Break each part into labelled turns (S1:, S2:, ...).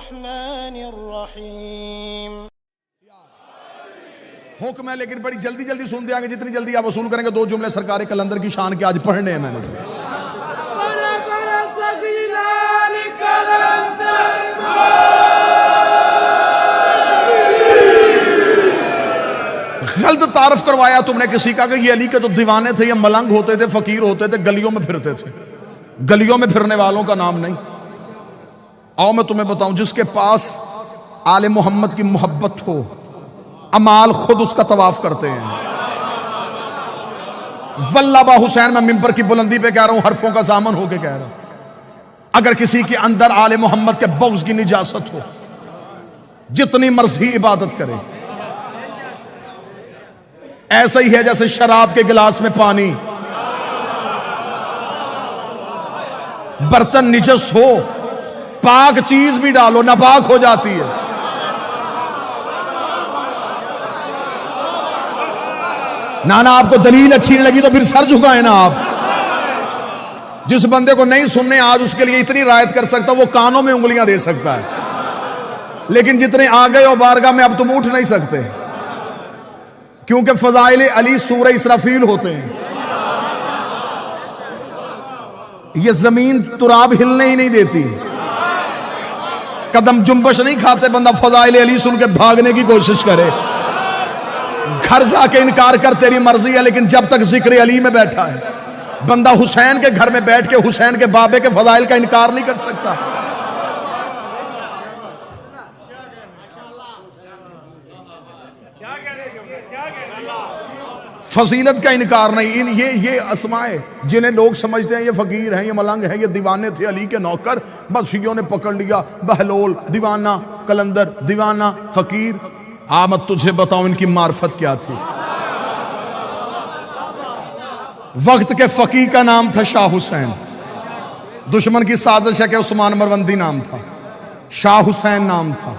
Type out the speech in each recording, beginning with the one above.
S1: बिस्मिल्लाहिर्रहमानिर्रहीम।
S2: हुक्म है लेकिन बड़ी जल्दी जल्दी सुन देंगे, जितनी जल्दी आप वसूल करेंगे। दो जुमले सरकार कलंदर की शान के आज पढ़ने हैं मैंने। गलत तारफ करवाया तुमने किसी का कि ये अली के तो दीवाने थे, ये मलंग होते थे, फकीर होते थे, गलियों में फिरते थे। गलियों में फिरने वालों का नाम नहीं। आओ मैं तुम्हें बताऊं, जिसके पास आले मोहम्मद की मोहब्बत हो, अमाल खुद उसका तवाफ करते हैं। वल्लाबा हुसैन, मैं मिंबर की बुलंदी पे कह रहा हूं, हरफों का सामन होके कह रहा हूं, अगर किसी के अंदर आले मोहम्मद के बग़्ज़ की निजासत हो, जितनी मर्जी इबादत करे। ऐसा ही है जैसे शराब के गिलास में पानी, बर्तन निजस हो, पाक चीज भी डालो नापाक हो जाती है। नाना आपको दलील अच्छी नहीं लगी तो फिर सर झुकाए ना आप। जिस बंदे को नहीं सुनने आज उसके लिए इतनी रायत कर सकता, वो कानों में उंगलियां दे सकता है, लेकिन जितने आ गए हो बारगाह में अब तुम उठ नहीं सकते, क्योंकि फजाइल अली सूरह इसराफील होते हैं। ये जमीन तुराब हिलने ही नहीं देती, कदम जुम्बश नहीं खाते। बंदा फजाइल अली सुन के भागने की कोशिश करे, घर जाके इनकार कर तेरी मर्जी है, लेकिन जब तक जिक्र अली में बैठा है, बंदा हुसैन के घर में बैठ के हुसैन के बाबे के फजाइल का इनकार नहीं कर सकता। फजीलत का इनकार नहीं। ये अस्माए जिन्हें लोग समझते हैं ये फकीर हैं, ये मलंग हैं, ये दीवाने थे अली के नौकर, बस शियों ने पकड़ लिया, बहलोल दीवाना, कलंदर दीवाना, फकीर। मैं तुझे बताऊं इनकी मार्फत क्या थी। वक्त के फकीर का नाम था शाह हुसैन, दुश्मन की साजिश है कि उस्मान मरवंदी नाम था, शाह हुसैन नाम था।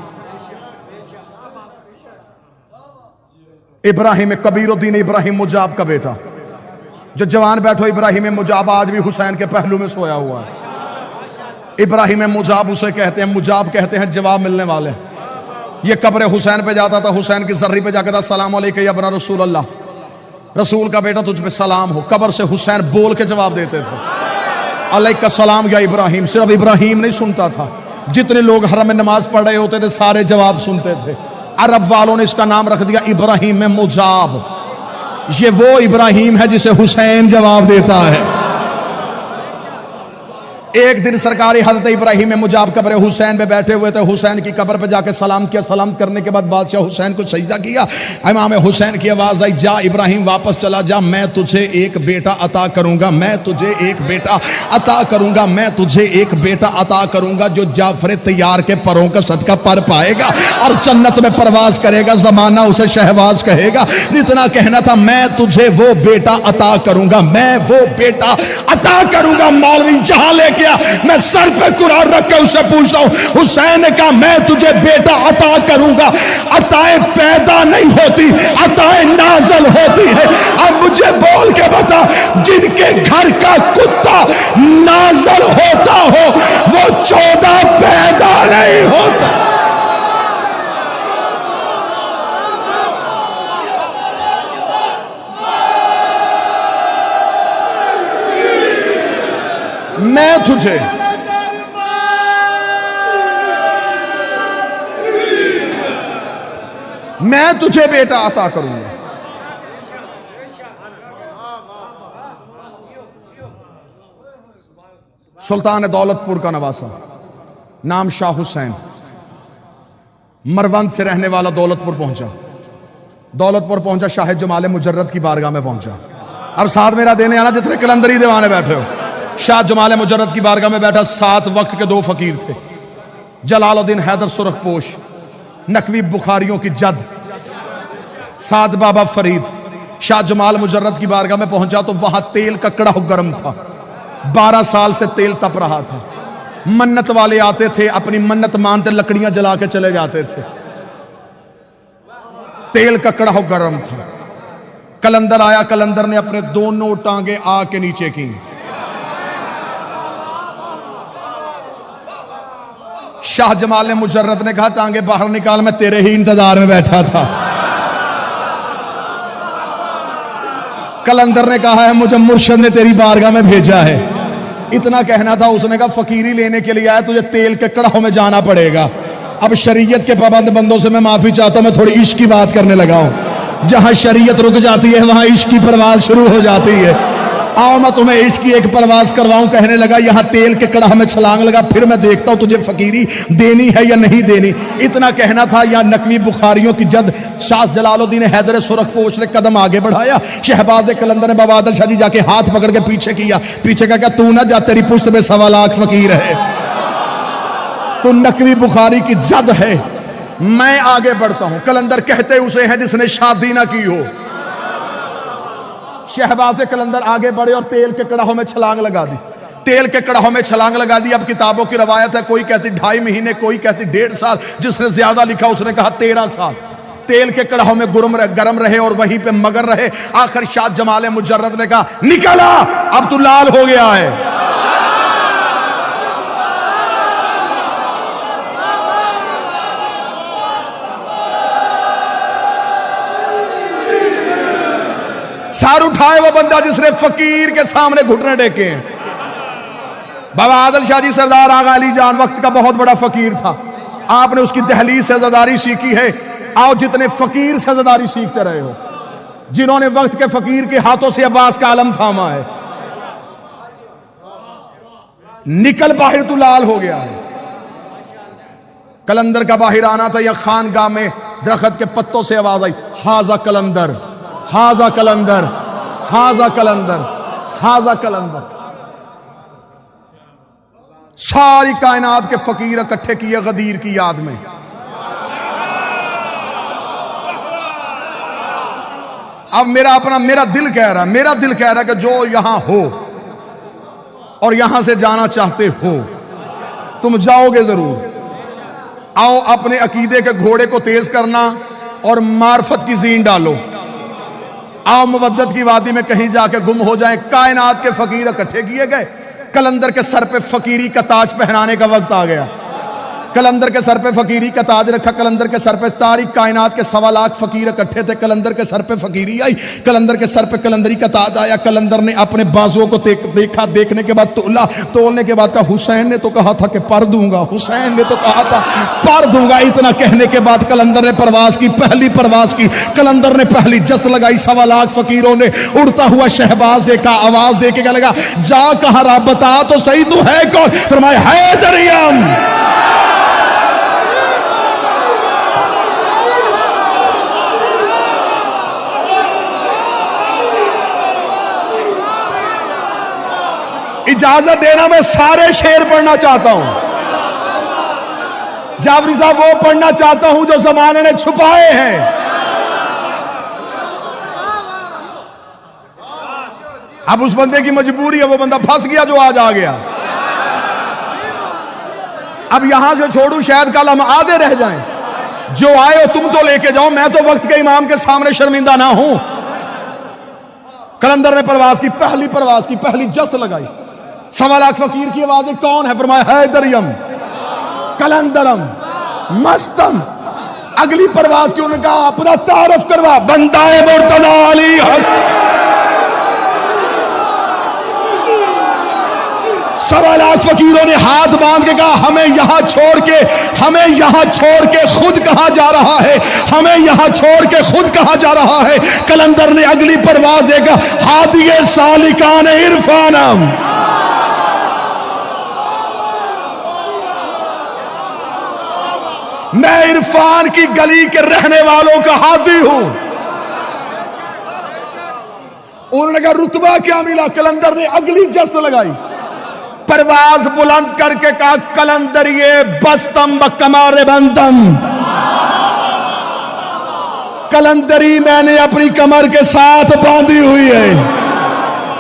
S2: इब्राहिम कबीरुद्दीन इब्राहिम मुजाब का बेटा, जो जवान बैठो इब्राहिम मुजाब आज भी हुसैन के पहलू में सोया हुआ है। इब्राहिम मुजाब उसे कहते हैं, मुजाब कहते हैं जवाब मिलने वाले। ये कब्र हुसैन पे जाता था, हुसैन की जर्री पे जाकर था, सलाम अलैका या बना रसूल अल्लाह, रसूल का बेटा तुझ पे सलाम हो। कब्र से हुसैन बोल के जवाब देते थे, अलैका सलाम या इब्राहिम। सिर्फ इब्राहिम नहीं सुनता था, जितने लोग हरम में नमाज पढ़ रहे होते थे सारे जवाब सुनते थे। अरब वालों ने इसका नाम रख दिया इब्राहिम मुजाब। ये वो इब्राहिम है जिसे हुसैन जवाब देता है। एक दिन सरकारी हजरत इब्राहिम मुजाब कब्र हुसैन पे बैठे हुए थे, हुसैन की कब्र पे जाके सलाम किया। सलाम करने के बाद बादशाह हुसैन को सजदा किया। इमाम हुसैन की आवाज आई, जा इब्राहिम वापस चला जा, मैं तुझे एक बेटा अता करूंगा, मैं तुझे एक बेटा अता करूंगा, मैं तुझे एक बेटा अता करूंगा जो जाफर तैयार के परों का सदका पर पाएगा और जन्नत में परवाज करेगा, जमाना उसे शहबाज कहेगा। जितना कहना था, मैं तुझे वो बेटा अता करूंगा, मैं वो बेटा अता करूंगा। मौलवी जहां लेके मैं सर पे कुरान रख के उससे पूछता हूं, हुसैन ने कहा मैं तुझे बेटा अता करूंगा। अताएं पैदा नहीं होती, अताएं नाज़िल होती है। अब मुझे बोल के बता, जिनके घर का कुत्ता नाज़िल होता हो वो 14 पैदा नहीं होता। मैं तुझे बेटा अता करूंगा। सुल्तान दौलतपुर का नवासा, नाम शाह हुसैन, मरवंद से रहने वाला दौलतपुर पहुंचा। दौलतपुर पहुंचा, शाह जमाल मुजर्रद की बारगाह में पहुंचा। अब साथ मेरा देने आना जितने कलंदरी दीवाने बैठे हो। शाह जमाल मुजर्रद की बारगाह में बैठा। 7 वक्त के 2 फकीर थे, जलालुद्दीन हैदर सुरखपोश, नकवी बुखारियों की जद, साद बाबा फरीद। शाह जमाल मुजर्रद की बारगाह में पहुंचा तो वहां तेल का कड़ा गर्म था। 12 साल से तेल तप रहा था। मन्नत वाले आते थे, अपनी मन्नत मानते लकड़ियां जला के चले जाते थे। तेल का कड़ा गर्म था। कलंदर आया, कलंदर ने अपने दोनों टांगे आग के नीचे की। शाह जमाल ने मुजर्रद ने कहा टांगे बाहर निकाल, मैं तेरे ही इंतजार में बैठा था। कलंदर ने कहा है मुझे मुर्शद ने तेरी बारगाह में भेजा है। इतना कहना था, उसने कहा फकीरी लेने के लिए आया, तुझे तेल के कड़ाहों में जाना पड़ेगा। अब शरीयत के पाबंद बंदों से मैं माफी चाहता हूं, मैं थोड़ी इश्क की बात करने लगा हूं। जहां शरीयत रुक जाती है वहां इश्क की परवाज शुरू हो जाती है। आओ मैं तुम्हें इश्क की एक परवाज करवाऊं। कहने लगा यहां तेल के कड़ाह में छलांग लगा, फिर मैं देखता हूं तुझे फकीरी देनी है या नहीं देनी। इतना कहना था, या नकवी बुखारियों की जद शाह जलालुद्दीन हैदर सुरखपोश ने कदम आगे बढ़ाया। शहबाज कलंदर ने बाबा आदिल शाह जी जाके हाथ पकड़ के पीछे किया। पीछे का क्या, तू ना जा, तेरी पुश्त में 1.25 लाख फकीर है, तू नकवी बुखारी की जद है, मैं आगे बढ़ता हूं। कलंदर कहते उसे हैं जिसने शादी ना की हो। शहबाज कलंदर आगे बढ़े और तेल के कड़ाहों में छलांग लगा दी। तेल के कड़ाहों में छलांग लगा दी। अब किताबों की रवायत है, कोई कहती 2.5 महीने, कोई कहती 1.5 साल, जिसने ज्यादा लिखा उसने कहा 13 साल तेल के कड़ाहों में गरम रहे और वहीं पे मगन रहे। आखिर शाह जमाल मुजर्रद ने कहा निकला, अब तू लाल हो गया है। सार उठाए वो बंदा जिसने फकीर के सामने घुटने टेके हैं। बाबा आदिल शाह जी सरदार आगा अली जान वक्त का बहुत बड़ा फकीर था। आपने उसकी दहलीज से ज़दारी सीखी है। आओ जितने फकीर से ज़दारी सीखते रहे हो, जिन्होंने वक्त के फकीर के हाथों से अब्बास का आलम थामा है, निकल बाहर तू लाल हो गया है। कलंदर का बाहर आना था, या खानगाह में दरख्त के पत्तों से आवाज आई, हाजा कलंदर, हाजा कलंदर, हाजा कलंदर, हाजा कलंदर। सारी कायनात के फकीर इकट्ठे किए गदीर की याद में। अब मेरा दिल कह रहा है कि जो यहां हो और यहां से जाना चाहते हो, तुम जाओगे जरूर। आओ अपने अकीदे के घोड़े को तेज करना और मार्फत की जीन डालो। आओ मुवद्दत की वादी में कहीं जाके गुम हो जाए। कायनात के फकीर इकट्ठे किए गए। कलंदर के सर पे फकीरी का ताज पहनाने का वक्त आ गया। कलंदर के सर पे फकीरी का ताज रखा। कलंदर के सर पे सारी कायनात के 1.25 लाख फकीर इकट्ठे थे। कलंदर के सर पे फकीरी आई। कलंदर के सर पे कलंदरी का ताज आया। कलंदर ने अपने बाजुओं को देखा। देखने के बाद तोला। तोलने के बाद कहा हुसैन ने तो कहा था कि पर दूंगा, हुसैन ने तो कहा था पर दूंगा। इतना कहने के बाद कलंदर ने परवाज की, पहली परवाज की। कलंदर ने पहली जस लगाई। 1.25 लाख फकीरों ने उड़ता हुआ शहबाज देखा। आवाज दे के लगा, जा कहा रहा, बता तो सही तू है कौन? फरमाया हैदरियम। इजाजत देना, मैं सारे शेर पढ़ना चाहता हूं। जाफरी साहब वो पढ़ना चाहता हूं जो जमाने ने छुपाए हैं। अब उस बंदे की मजबूरी है, वो बंदा फंस गया जो आज आ गया। अब यहां से छोड़ू, शायद कल हम आधे रह जाएं। जो आए हो तुम तो लेके जाओ, मैं तो वक्त के इमाम के सामने शर्मिंदा ना हूं। कलंदर ने परवाज की, पहली परवाज की, पहली जस्त लगाई। 1.25 लाख फकीर की आवाज़ें कौन है? फरमाया हैदरियम, कलंदरम, मस्तम। अगली परवाज की उन्होंने कहा अपना तारफ करवा, बंदाए मुर्तजा अली हसन। 1.25 लाख फकीरों ने हाथ बांध के कहा हमें यहां छोड़ के खुद कहां जा रहा है, हमें यहां छोड़ के खुद कहां जा रहा है। कलंदर ने अगली परवाज देगा, हादिये सालिकान इरफानम। मैं इरफान की गली के रहने वालों का हादी हूं। उन्होंने कहा रुतबा क्या मिला? कलंदर ने अगली जस्त लगाई, परवाज बुलंद करके कहा कलंदर ये बस्तम कमारे बंदम। कलंदरी मैंने अपनी कमर के साथ बांधी हुई है।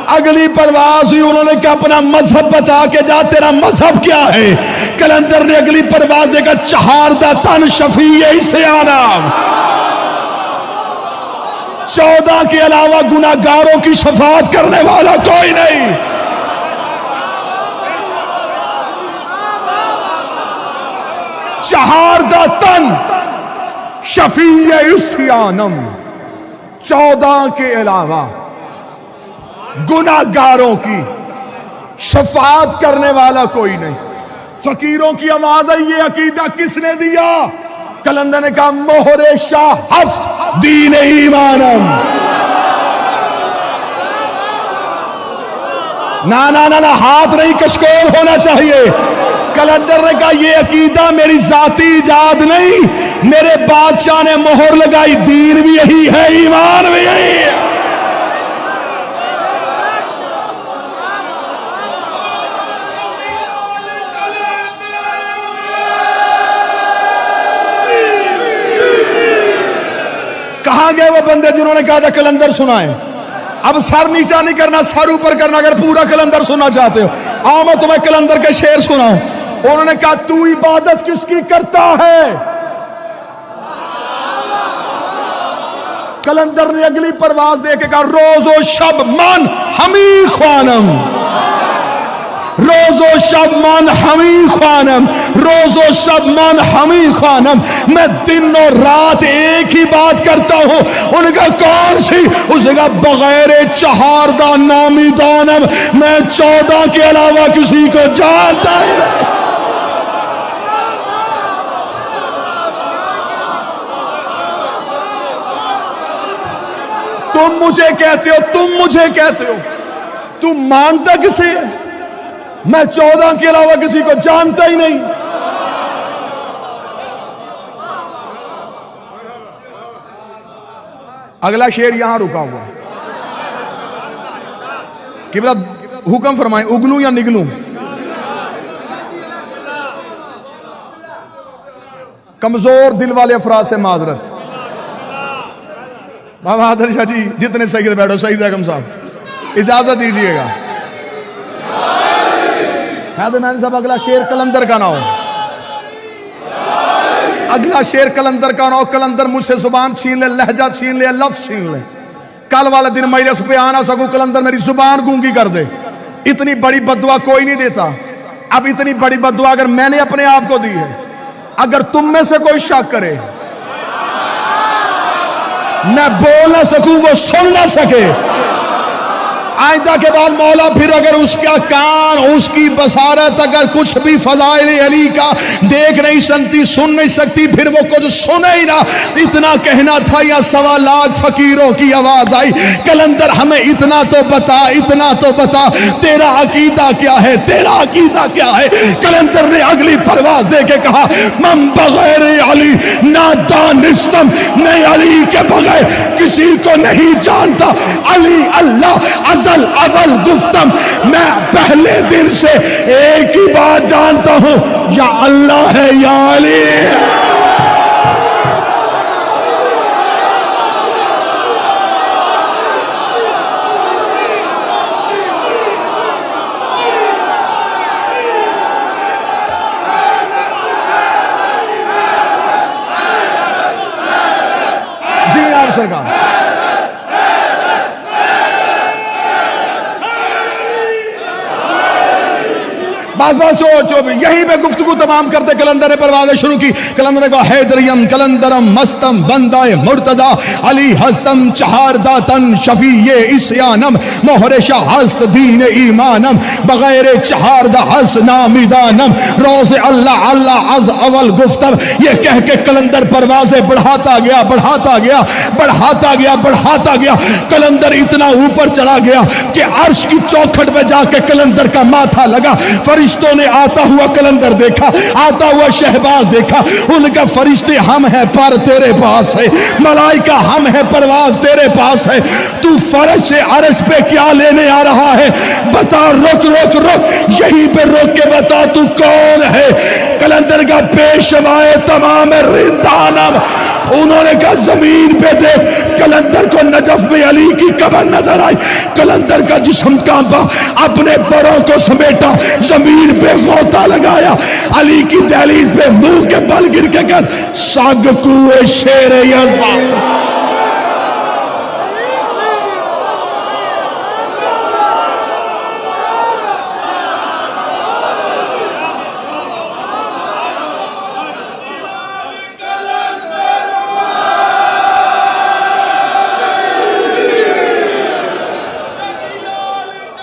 S2: अगली परवाज हुई, उन्होंने कहा अपना मजहब बता के जा, तेरा मजहब क्या है? कलंदर ने अगली परवाज देखा, चहारदा तन शफी इसे आना। 14 के अलावा गुनाहगारों की शफाअत करने वाला कोई नहीं। चहारदा तन शफीए इस्यानम, 14 के अलावा गुनाहगारों की शफाअत करने वाला कोई नहीं। फकीरों की आवाज है, ये अकीदा किसने दिया? कलंदर ने कहा मोहरे शाह हस्त दीन ईमानम। ना ना ना ना, हाथ नहीं कशकोल होना चाहिए। कलंदर ने कहा ये अकीदा मेरी जाती इजाद नहीं, मेरे बादशाह ने मोहर लगाई। दीन भी यही है, ईमान भी यही है। कहां गए वो बंदे जिन्होंने कहा था कलंदर सुनाए? अब सर नीचा नहीं करना, सर ऊपर करना। अगर पूरा कलंदर सुनना चाहते हो, आओ मैं तुम्हें कलंदर के शेर सुनाऊं। उन्होंने कहा तू इबादत किसकी करता है? कलंदर ने अगली परवाज दे के कहा रोजो शब मन हमी ख्वानम, रोजो शब मन हमी ख्वानम, रोजो शब मन हमी ख्वानम। मैं दिन और रात एक ही बात करता हूं। उनका कौन सी? उसका बगैर चहारदा नामी दानम, मैं 14 के अलावा किसी को जानता ही नहीं। तुम मुझे कहते हो, तुम मुझे कहते हो, तुम मानता किसे है? मैं 14 के अलावा किसी को जानता ही नहीं। अगला शेर यहां रुका हुआ कि बला हुक्म फरमाए, उगलू या निगलू? कमजोर दिल वाले अफराद से माजरत। बाबा आदर शाह जी जितने सही बैठो, सही जैकम साहब इजाजत दीजिएगा। हैदर मैन साहब अगला शेर कलंदर का ना हो, अगला शेर कलंदर का ना हो। कलंदर मुझसे जुबान छीन ले, लहजा छीन ले, लफ्ज छीन ले। कल वाला दिन मजलिस पे आ ना सकूं, कलंदर मेरी जुबान गूंगी कर दे। इतनी बड़ी बद्दुआ कोई नहीं देता। अब इतनी बड़ी बद्दुआ अगर मैंने अपने आप को दी है, अगर तुम में से कोई शक करे मैं बोल ना सकूं, वो सुन ना सके, आइंदा के बाद मौला फिर अगर उसका कान, उसकी बसारत अगर कुछ भी फज़ाइल अली का देख नहीं सकती, सुन नहीं सकती, फिर वो कुछ सुने ही ना। इतना कहना था या 1.25 लाख फकीरों की आवाज आई, कलंदर हमें इतना तो बता, इतना तो बता, तेरा अकीदा क्या है, तेरा अकीदा क्या है? कलंदर ने अगली परवाज दे के कहा मम बगैर अली ना दानिस्तम, मैं अली के बगैर किसी को नहीं जानता। अली अल्लाह अजल अवल गुफ्तम, मैं पहले दिन से एक ही बात जानता हूं, या अल्लाह है या अली। जी आप सरकार बस यहीं पे गुफ्तगू तमाम करते कलंदर ने परवाज़ें शुरू की। कलंदर का हैदरियम कलंदरम मस्तम बंदाए मुर्तदा अली हस्तम चहारदा तन शफीए इस्यानम मोहरे शाह हस्त दीन ईमानम बगैर चहारदा हस नामिदानम रोज़े अल्लाह अल्लाह अज अवल गुफ्तम। ये कह के कलंदर परवाज़ें बढ़ाता गया, बढ़ाता गया, बढ़ाता गया, बढ़ाता गया। कलंदर इतना ऊपर चला गया कि अर्श की चौखट पे जाके कलंदर का माथा लगा। फरिश्तों ने आता हुआ कलंदर देखा, आता हुआ शहबाज देखा। उनका फरिश्ते हम हैं पर तेरे पास है, मलाइका हम हैं परवाज तेरे पास है। तू फर्श से अर्श पे क्या लेने आ रहा है? बता, रुक रुक रुक, यहीं पे रोक के बता तू कौन है? कलंदर का पेशवाए तमाम रिंदानम। उन्होंने कहा जमीन पे देख। कलंदर को नजफ में अली की कब्र नजर आई। कलंदर का जिस्म कांपा, अपने बरों को समेटा, जमीन पे गोता लगाया, अली की दहलीज पे मुंह के बल गिर के कर साग कुए शेर यज़्दा।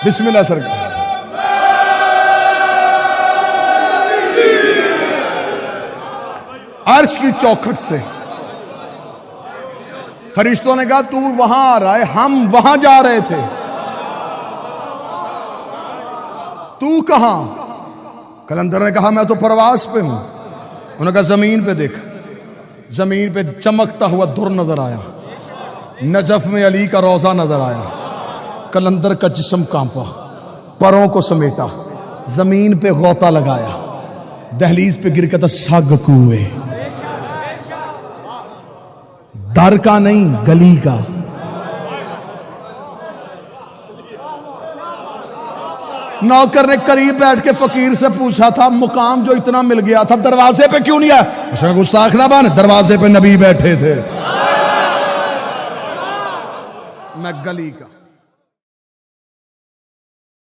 S2: बिस्मिल्लाह सरकार। अर्श की चौखट से फरिश्तों ने कहा तू वहां आ रहा है, हम वहां जा रहे थे, तू कहां? कलंदर ने कहा मैं तो परवास पे हूं। उन्होंने कहा जमीन पे देख। जमीन पे चमकता हुआ दुर नजर आया, नजफ में अली का रोजा नजर आया। कलंदर का जिस्म कांपा, परों को समेटा, जमीन पे गौता लगाया, दहलीज पे गिर के सग कुए, दर का नहीं गली का। नौकर ने करीब बैठ के फकीर से पूछा था मुकाम जो इतना मिल गया था दरवाजे पे क्यों नहीं आया? उसने गुस्ताख ना बन, दरवाजे पे नबी बैठे थे, मैं गली का।